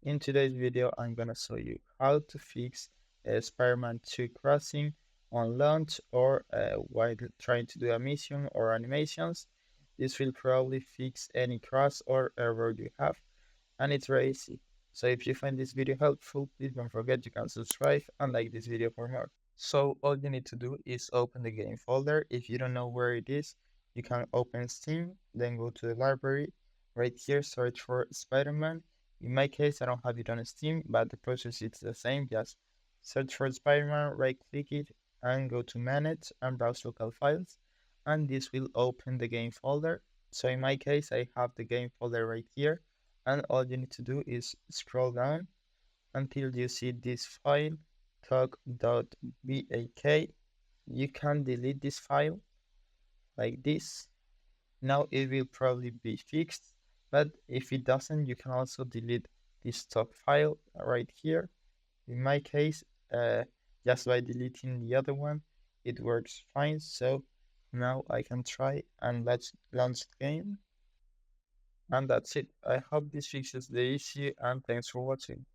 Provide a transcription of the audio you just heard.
In today's video, I'm gonna show you how to fix Spider-Man 2 crossing on launch or while trying to do a mission or animations. This will probably fix any cross or error you have, and it's very easy. So if you find this video helpful, please don't forget you can subscribe and like this video for more. So all you need to do is open the game folder. If you don't know where it is, you can open Steam, then go to the library. Right here, search for Spider-Man. In my case, I don't have it on Steam, but the process is the same. Just search for Spider-Man, right-click it, and go to Manage and browse local files. And this will open the game folder. So in my case, I have the game folder right here. And all you need to do is scroll down until you see this file, talk.bak. You can delete this file like this. Now it will probably be fixed, but if it doesn't, you can also delete this stock file right here. In my case, just by deleting the other one, it works fine. So now I can try and let's launch the game. And that's it. I hope this fixes the issue and thanks for watching.